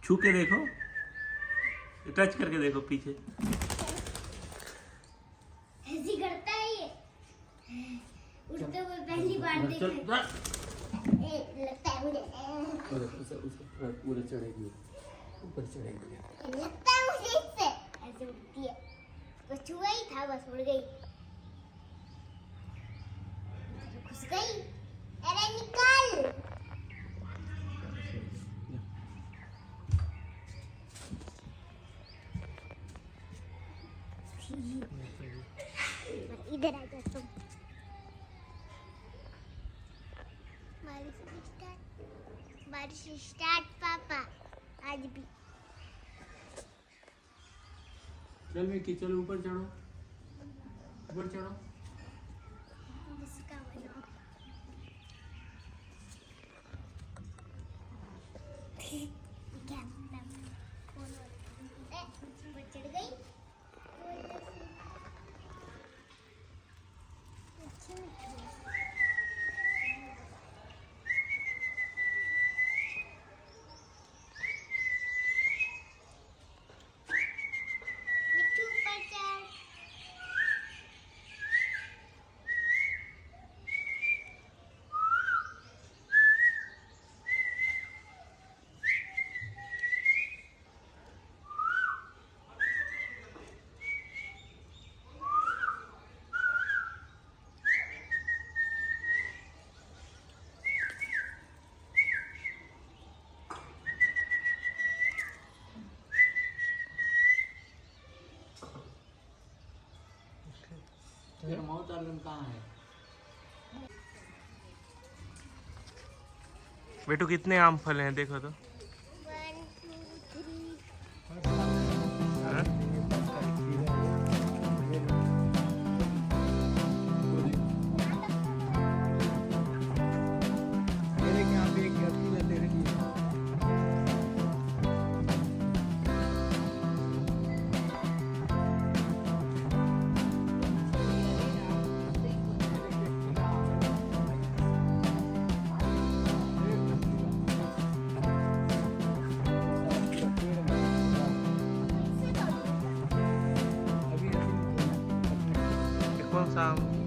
छू के देखो, टच करके देखो पीछे। ऐसी करता है ये, उड़ते हुए पहली बार देखा है। लगता है मुझे ऊपर चढ़ेगी, ऊपर चढ़ेगी। लगता है मुझे इससे ऐसे उड़ती है। तो छुआ ही था, बस उड़ गई, घुस गई। अरे निकल। इधर आ जा तुम। बारिश स्टार्ट पापा आज भी। चल मिकी, चलो ऊपर चढ़ो, ऊपर चढ़ो। जिसका बनाओ। क्या ऊपर चढ़ गई। मिट्टू ऊपर चढ़। तेरा माउथ ऑर्गन कहाँ है? बेटू कितने आम फले हैं देखो तो। 1 2 3 हाँ? मेरे यहाँ पे एक गलती है तेरे लिए। ये कौन सा आम?